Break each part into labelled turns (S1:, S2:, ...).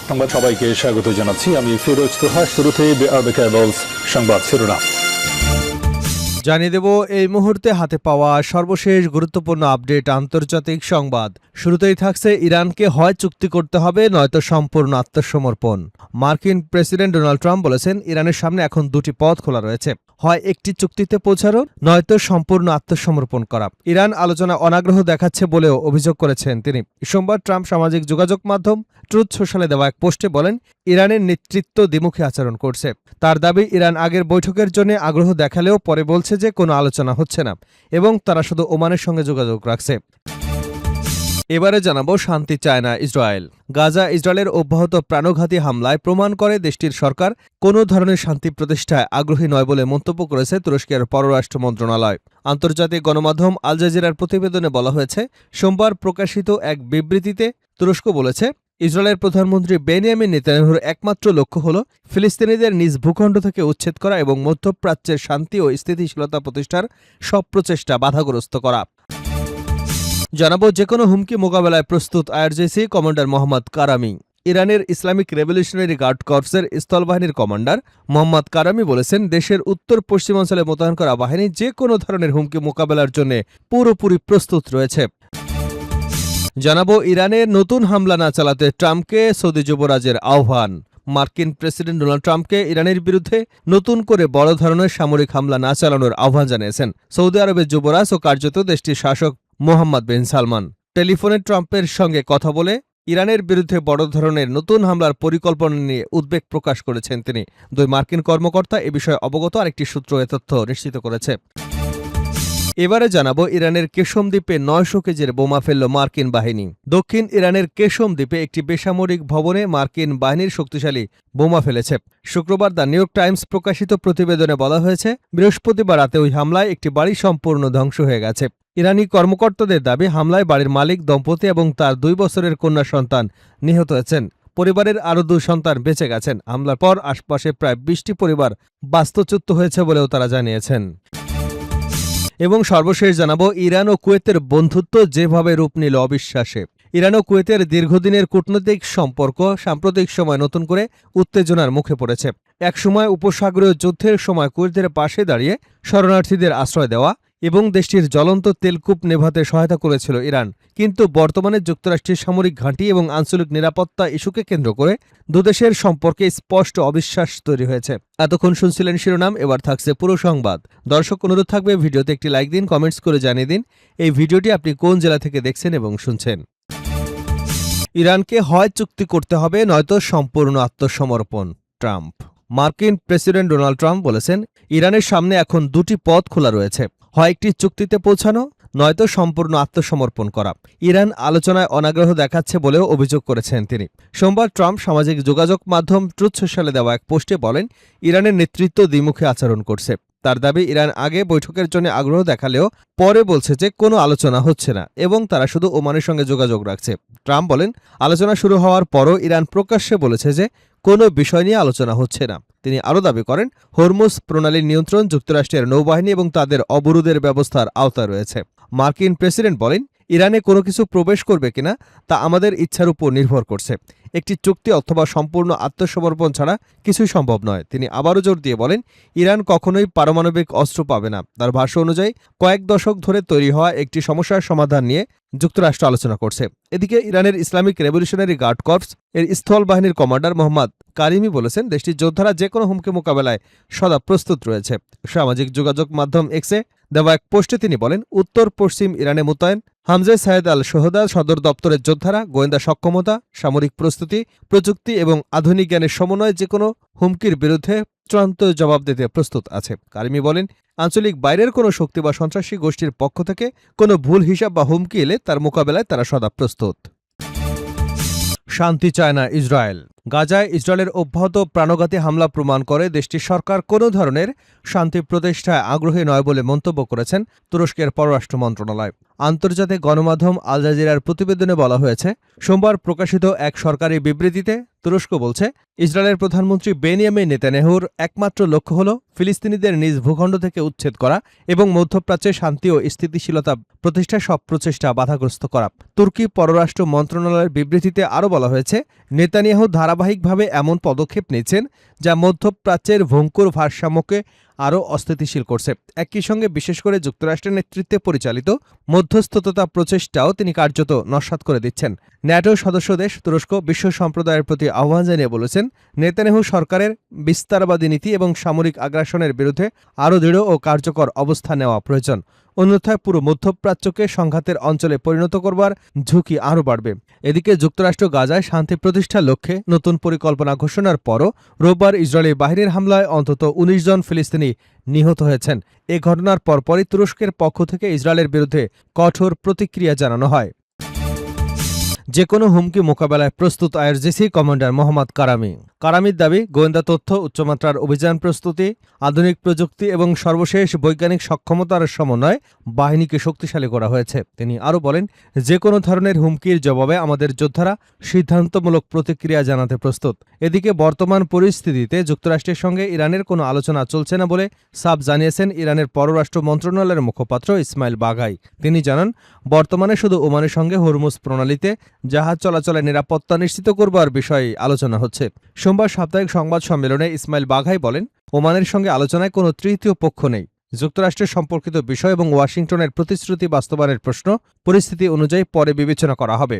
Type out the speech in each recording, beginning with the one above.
S1: সংবাদ সবাইকে স্বাগত জানাচ্ছি। আমি ফিরোজ তোহা। শুরুতেই সংবাদ শিরোনাম
S2: জানিয়ে দেব এই মুহূর্তে হাতে পাওয়া সর্বশেষ গুরুত্বপূর্ণ আপডেট আন্তর্জাতিক সংবাদ। শুরুতেই থাকছে ইরানকে হয় চুক্তি করতে হবে নয়তো সম্পূর্ণ আত্মসমর্পণ। মার্কিন প্রেসিডেন্ট ডোনাল্ড ট্রাম্প বলেছেন ইরানের সামনে এখন দুটি পথ খোলা রয়েছে, হয় একটি চুক্তিতে পৌঁছানো নয়তো সম্পূর্ণ আত্মসমর্পণ করা। ইরান আলোচনা অনাগ্রহ দেখাচ্ছে বলেও অভিযোগ করেছেন তিনি। সোমবার ট্রাম্প সামাজিক যোগাযোগ মাধ্যম ট্রুথ সোশ্যালে দেওয়া এক পোস্টে বলেন ইরানের নেতৃত্ব দ্বিমুখী আচরণ করছে। তার দাবি ইরান আগের বৈঠকের জন্য আগ্রহ দেখালেও পরে বলছে যে কোনো আলোচনা হচ্ছে না এবং তারা শুধু ওমানের সঙ্গে যোগাযোগ রাখছে। এবারে জানাবো শান্তি চায় না ইসরায়েল। গাজা ইসরায়েলের অব্যাহত প্রাণঘাতী হামলায় প্রমাণ করে দেশটির সরকার কোনো ধরনের শান্তি প্রতিষ্ঠায় আগ্রহী নয় বলে মন্তব্য করেছে তুরস্কের পররাষ্ট্র মন্ত্রণালয়। আন্তর্জাতিক গণমাধ্যম আল জাজিরার প্রতিবেদনে বলা হয়েছে, সোমবার প্রকাশিত এক বিবৃতিতে তুরস্ক বলেছে ইসরায়েলের প্রধানমন্ত্রী বেনিয়ামিন নেতানিয়াহুর একমাত্র লক্ষ্য হল ফিলিস্তিনিদের নিজ ভূখণ্ড থেকে উচ্ছেদ করা এবং মধ্যপ্রাচ্যের শান্তি ও স্থিতিশীলতা প্রতিষ্ঠার সব প্রচেষ্টা বাধাগ্রস্ত করা। জানাবো যেকোনো হুমকি মোকাবেলায় প্রস্তুত আইআরজিসি কমান্ডার মোহাম্মদ কারামি। ইরানের ইসলামিক রেভলিউশনারি গার্ড কর্পসের স্থলবাহিনীর কমান্ডার মোহাম্মদ কারামি বলেছেন দেশের উত্তর পশ্চিমাঞ্চলে মোতায়েন করা বাহিনী যে কোনো ধরনের হুমকি মোকাবেলার জন্য পুরোপুরি প্রস্তুত রয়েছে। জানাবো ইরানের নতুন হামলা না চালাতে ট্রাম্পকে সৌদি যুবরাজের আহ্বান। মার্কিন প্রেসিডেন্ট ডোনাল্ড ট্রাম্পকে ইরানের বিরুদ্ধে নতুন করে বড় ধরনের সামরিক হামলা না চালানোর আহ্বান জানিয়েছেন সৌদি আরবের যুবরাজ ও কার্যত দেশটির শাসক মোহাম্মদ বিন সালমান। টেলিফোনে ট্রাম্পের সঙ্গে কথা বলে ইরানের বিরুদ্ধে বড় ধরনের নতুন হামলার পরিকল্পনা নিয়ে উদ্বেগ প্রকাশ করেছেন তিনি। দুই মার্কিন কর্মকর্তা এ বিষয়ে অবগত আরেকটি সূত্র এ তথ্য নিশ্চিত করেছে। এবারে জানাবো ইরানের কেশম দ্বীপে ৯০০ কেজির বোমা ফেলল মার্কিন বাহিনী। দক্ষিণ ইরানের কেশম দ্বীপে একটি বেসামরিক ভবনে মার্কিন বাহিনীর শক্তিশালী বোমা ফেলেছে। শুক্রবার দ্য নিউ ইয়র্ক টাইমস প্রকাশিত প্রতিবেদনে বলা হয়েছে বৃহস্পতিবার রাতে ওই হামলায় একটি বাড়ি সম্পূর্ণ ধ্বংস হয়ে গেছে। ইরানি কর্মকর্তাদের দাবি হামলায় বাড়ির মালিক দম্পতি এবং তার ২ বছরের কন্যা সন্তান নিহত হয়েছেন। পরিবারের আরও ২ সন্তান বেঁচে গেছেন। হামলার পর আশপাশে প্রায় ২০টি পরিবার বাস্তুচ্যুত হয়েছে বলেও তারা জানিয়েছেন। এবং সর্বশেষ জানাবো ইরান ও কুয়েতের বন্ধুত্ব যেভাবে রূপ নিল অবিশ্বাসে। ইরান ও কুয়েতের দীর্ঘদিনের কূটনৈতিক সম্পর্ক সাম্প্রতিক সময় নতুন করে উত্তেজনার মুখে পড়েছে। একসময় উপসাগরীয় যুদ্ধের সময় কুয়েতের পাশে দাঁড়িয়ে শরণার্থীদের আশ্রয় দেওয়া এবং দেশটির জ্বলন্ত তেলকূপ নেভাতে সহায়তা করেছিল ইরান। কিন্তু বর্তমানে যুক্তরাষ্ট্রের সামরিক ঘাঁটি এবং আঞ্চলিক নিরাপত্তা ইস্যুকে কেন্দ্র করে দুদেশের সম্পর্কে স্পষ্ট অবিশ্বাস তৈরি হয়েছে। এতক্ষণ শুনছিলেন শিরোনাম, এবার থাকছে পুরো সংবাদ। দর্শক, অনুরোধ থাকবে ভিডিওতে একটি লাইক দিন, কমেন্টস করে জানিয়ে দিন এই ভিডিওটি আপনি কোন জেলা থেকে দেখছেন এবং শুনছেন। ইরানকে হয় চুক্তি করতে হবে নয়তো সম্পূর্ণ আত্মসমর্পণ। ট্রাম্প। মার্কিন প্রেসিডেন্ট ডোনাল্ড ট্রাম্প বলেছেন ইরানের সামনে এখন দুটি পথ খোলা রয়েছে, হয় একটি চুক্তিতে পৌঁছানো নয়তো সম্পূর্ণ আত্মসমর্পণ করা। ইরান আলোচনায় অনাগ্রহ দেখাচ্ছে বলেও অভিযোগ করেছেন তিনি। সোমবার ট্রাম্প সামাজিক যোগাযোগ মাধ্যম ট্রুথ সোশ্যালে দেওয়া এক পোস্টে বলেন ইরানের নেতৃত্ব দ্বিমুখী আচরণ করছে। তার দাবি ইরান আগে বৈঠকের জন্য আগ্রহ দেখালেও পরে বলছে যে কোনো আলোচনা হচ্ছে না এবং তারা শুধু ওমানের সঙ্গে যোগাযোগ রাখছে। ট্রাম্প বলেন আলোচনা শুরু হওয়ার পরও ইরান প্রকাশ্যে বলেছে যে কোনো বিষয় নিয়ে আলোচনা হচ্ছে না। তিনি আরও দাবি করেন হরমুজ প্রণালীর নিয়ন্ত্রণ যুক্তরাষ্ট্রের নৌবাহিনী এবং তাদের অবরোধের ব্যবস্থার আওতায় রয়েছে। মার্কিন প্রেসিডেন্ট বলেন ইরানে কোনো কিছু প্রবেশ করবে কিনা তা আমাদের ইচ্ছার উপর নির্ভর করছে। একটি চুক্তি অথবা সম্পূর্ণ আত্মসমর্পণ ছাড়া কিছুই সম্ভব নয়। তিনি আবারও জোর দিয়ে বলেন ইরান কখনোই পারমাণবিক অস্ত্র পাবে না। তার ভাষ্য অনুযায়ী কয়েক দশক ধরে তৈরি হওয়া একটি সমস্যার সমাধান নিয়ে যুক্তরাষ্ট্র আলোচনা করছে। এদিকে ইরানের ইসলামিক রেভলিউশনারি গার্ড কর্পস এর স্থল বাহিনীর কমান্ডার মোহাম্মদ কারিমি বলেছেন দেশটির যোদ্ধারা যে কোনো হুমকি মোকাবেলায় সদা প্রস্তুত রয়েছে। সামাজিক যোগাযোগ মাধ্যম এক্সে দেওয়া এক পোস্টে তিনি বলেন উত্তর পশ্চিম ইরানে মোতায়েন হামজা সায়েদ আল সোহদা সদর দপ্তরের যোদ্ধারা গোয়েন্দা সক্ষমতা, সামরিক প্রস্তুতি, প্রযুক্তি এবং আধুনিক জ্ঞানের সমন্বয়ে যে কোনো হুমকির বিরুদ্ধে চূড়ান্ত জবাব দিতে প্রস্তুত আছে। কারিমি বলেন আঞ্চলিক বাইরের কোনো শক্তি বা সন্ত্রাসী গোষ্ঠীর পক্ষ থেকে কোনো ভুল হিসাব বা হুমকি এলে তার মোকাবেলায় তারা সদা প্রস্তুত। শান্তি চায় না ইসরায়েল। গাজায় ইসরায়েলের অব্যাহত প্রাণঘাতী হামলা প্রমাণ করে দেশটির সরকার কোনো ধরনের শান্তি প্রতিষ্ঠায় আগ্রহী নয় বলে মন্তব্য করেছেন তুরস্কের পররাষ্ট্র মন্ত্রণালয়। আন্তর্জাতিক গণমাধ্যম আল জাজিরার প্রতিবেদনে বলা হয়েছে সোমবার প্রকাশিত এক সরকারি বিবৃতিতে তুরস্ক বলছে ইসরায়েলের প্রধানমন্ত্রী বেনিয়ামিন নেতানিয়াহুর একমাত্র লক্ষ্য হল ফিলিস্তিনিদের নিজ ভূখণ্ড থেকে উচ্ছেদ করা এবং মধ্যপ্রাচ্যে শান্তি ও স্থিতিশীলতা প্রতিষ্ঠায় সব প্রচেষ্টা বাধাগ্রস্ত করা। তুর্কি পররাষ্ট্র মন্ত্রণালয়ের বিবৃতিতে আরও বলা হয়েছে নেতানিয়াহু ধারা ধারাবাহিকভাবে এমন পদক্ষেপ নিয়েছেন যা মধ্যপ্রাচ্যের ভঙ্গুর ভারসাম্যকে আরও অস্থিতিশীল করছে। একই সঙ্গে বিশেষ করে যুক্তরাষ্ট্রের নেতৃত্বে পরিচালিত মধ্যস্থতা প্রচেষ্টাও তিনি কার্যত নস্যাৎ করে দিচ্ছেন। ন্যাটো সদস্য দেশ তুরস্ক বিশ্ব সম্প্রদায়ের প্রতি আহ্বান জানিয়ে বলেছেন, নেতানিয়াহু সরকারের বিস্তারবাদী নীতি এবং সামরিক আগ্রাসনের বিরুদ্ধে আরও দৃঢ় ও কার্যকর অবস্থান নেওয়া প্রয়োজন। অন্যথায় পুরো মধ্যপ্রাচ্যকে সংঘাতের অঞ্চলে পরিণত করবার ঝুঁকি আরও বাড়বে। এদিকে যুক্তরাষ্ট্র গাজায় শান্তি প্রতিষ্ঠার লক্ষ্যে নতুন পরিকল্পনা ঘোষণার পরও রোববার ইসরায়েলি বাহিনীর হামলায় অন্তত ১৯ জন ফিলিস্তিনি নিহত হয়েছেন। এ ঘটনার পরপরই তুরস্কের পক্ষ থেকে ইসরায়েলের বিরুদ্ধে কঠোর প্রতিক্রিয়া জানানো হয়। যে কোনো হুমকি মোকাবেলায় প্রস্তুত আইআরজিসি কমান্ডার মোহাম্মদ কারামির দাবি, গোয়েন্দা তথ্য, উচ্চমাত্রার অভিযান প্রস্তুতি, আধুনিক প্রযুক্তি এবং সর্বশেষ বৈজ্ঞানিক সক্ষমতার সমন্বয়ে বাহিনীকে শক্তিশালী করা হয়েছে। তিনি আরও বলেন, যে কোনো ধরনের হুমকির জবাবে আমাদের যোদ্ধারা সিদ্ধান্তমূলক প্রতিক্রিয়া জানাতে প্রস্তুত। এদিকে বর্তমান পরিস্থিতিতে যুক্তরাষ্ট্রের সঙ্গে ইরানের কোনো আলোচনা চলছে না বলে সাফ জানিয়েছেন ইরানের পররাষ্ট্র মন্ত্রণালয়ের মুখপাত্র ইসমাইল বাঘাই। তিনি জানান, বর্তমানে শুধু ওমানের সঙ্গে হরমুজ প্রণালীতে জাহাজ চলাচলের নিরাপত্তা নিশ্চিত করবার বিষয়ে আলোচনা হচ্ছে। সোমবার সাপ্তাহিক সংবাদ সম্মেলনে ইসমাইল বাঘাই বলেন, ওমানের সঙ্গে আলোচনায় কোনো তৃতীয় পক্ষ নেই। যুক্তরাষ্ট্রের সম্পর্কিত বিষয় এবং ওয়াশিংটনের প্রতিশ্রুতি বাস্তবায়নের প্রশ্ন পরিস্থিতি অনুযায়ী পরে বিবেচনা করা হবে।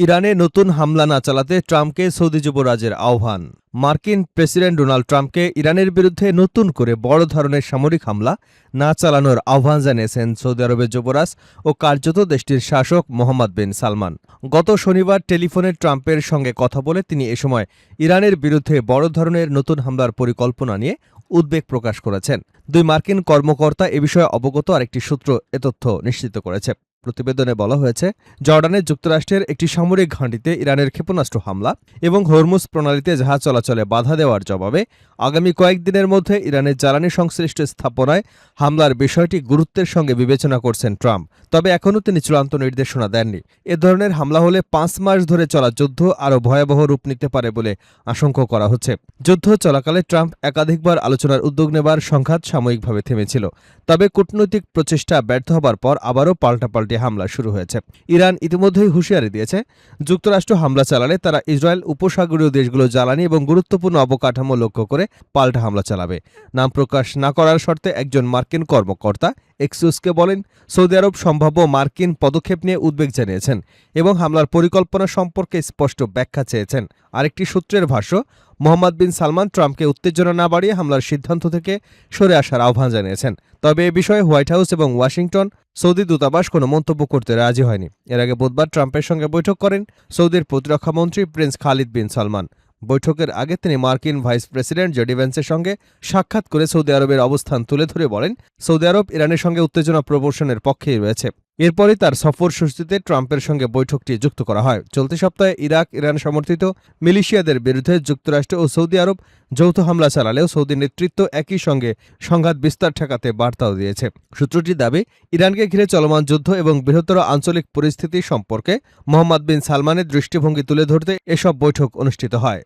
S2: ইরানে নতুন হামলা না চালাতে ট্রাম্পকে সৌদি যুবরাজের আহ্বান। মার্কিন প্রেসিডেন্ট ডোনাল্ড ট্রাম্পকে ইরানের বিরুদ্ধে নতুন করে বড় ধরনের সামরিক হামলা না চালানোর আহ্বান জানিয়েছেন সৌদি আরবের যুবরাজ ও কার্যত দেশটির শাসক মোহাম্মদ বিন সালমান। গত শনিবার টেলিফোনে ট্রাম্পের সঙ্গে কথা বলে তিনি এ সময় ইরানের বিরুদ্ধে বড় ধরনের নতুন হামলার পরিকল্পনা নিয়ে উদ্বেগ প্রকাশ করেছেন। দুই মার্কিন কর্মকর্তা এ বিষয়ে অবগত আরেকটি সূত্র এ তথ্য নিশ্চিত করেছে। প্রতিবেদনে বলা হয়েছে, জর্ডানে যুক্তরাষ্ট্রের একটি সামরিক ঘাঁটিতে ইরানের ক্ষেপণাস্ত্র হামলা এবং হরমুজ প্রণালীতে জাহাজ চলাচলে বাধা দেওয়ার জবাবে আগামী কয়েকদিনের মধ্যে ইরানের জ্বালানি সংশ্লিষ্ট স্থাপনায় হামলার বিষয়টি গুরুত্বের সঙ্গে বিবেচনা করছেন ট্রাম্প। তবে এখনও তিনি চূড়ান্ত নির্দেশনা দেননি। এ ধরনের হামলা হলে ৫ মাস ধরে চলা যুদ্ধ আরও ভয়াবহ রূপ নিতে পারে বলে আশঙ্কা করা হচ্ছে। যুদ্ধ চলাকালে ট্রাম্প একাধিকবার আলোচনার উদ্যোগ নেবার সংঘাত সাময়িকভাবে থেমেছিল। তবে কূটনৈতিক প্রচেষ্টা ব্যর্থ হবার পর আবারও পাল্টাপাল্টি হামলা শুরু হয়েছে। ইরান ইতিমধ্যেই হুঁশিয়ারি দিয়েছে, যুক্তরাষ্ট্র হামলা চালালে তারা ইসরায়েল উপসাগরীয় দেশগুলো জ্বালানি এবং গুরুত্বপূর্ণ অবকাঠামো লক্ষ্য করে পাল্টা হামলা চালাবে। নাম প্রকাশ না করার শর্তে একজন মার্কিন কর্মকর্তা এক্সিওসকে বলেন, সৌদি আরব সম্ভাব্য মার্কিন পদক্ষেপ নিয়ে উদ্বেগ জানিয়েছেন এবং হামলার পরিকল্পনা সম্পর্কে স্পষ্ট ব্যাখ্যা চেয়েছেন। আরেকটি সূত্রের ভাষ্য, মোহাম্মদ বিন সালমান ট্রাম্পকে উত্তেজনা না বাড়িয়ে হামলার সিদ্ধান্ত থেকে সরে আসার আহ্বান জানিয়েছেন। তবে এ বিষয়ে হোয়াইট হাউস এবং ওয়াশিংটন সৌদি দূতাবাস কোনো মন্তব্য করতে রাজি হয়নি। এর আগে বুধবার ট্রাম্পের সঙ্গে বৈঠক করেন সৌদির প্রতিরক্ষামন্ত্রী প্রিন্স খালিদ বিন সালমান। বৈঠকের আগে তিনি মার্কিন ভাইস প্রেসিডেন্ট জেডি ভ্যান্সের সঙ্গে সাক্ষাৎ করে সৌদি আরবের অবস্থান তুলে ধরে বলেন, সৌদি আরব ইরানের সঙ্গে উত্তেজনা প্রবর্তনের পক্ষেই রয়েছে। এরপরই তার সফরসূচিতে ট্রাম্পের সঙ্গে বৈঠকটি যুক্ত করা হয়। চলতি সপ্তাহে ইরান সমর্থিত মিলিশিয়াদের বিরুদ্ধে যুক্তরাষ্ট্র ও সৌদি আরব যৌথ হামলা চালালেও সৌদি নেতৃত্ব একই সঙ্গে সংঘাত বিস্তার ঠেকাতে বার্তাও দিয়েছে। সূত্রটির দাবি, ইরানকে ঘিরে চলমান যুদ্ধ এবং বৃহত্তর আঞ্চলিক পরিস্থিতি সম্পর্কে মোহাম্মদ বিন সালমানের দৃষ্টিভঙ্গি তুলে ধরতে এসব বৈঠক অনুষ্ঠিত হয়।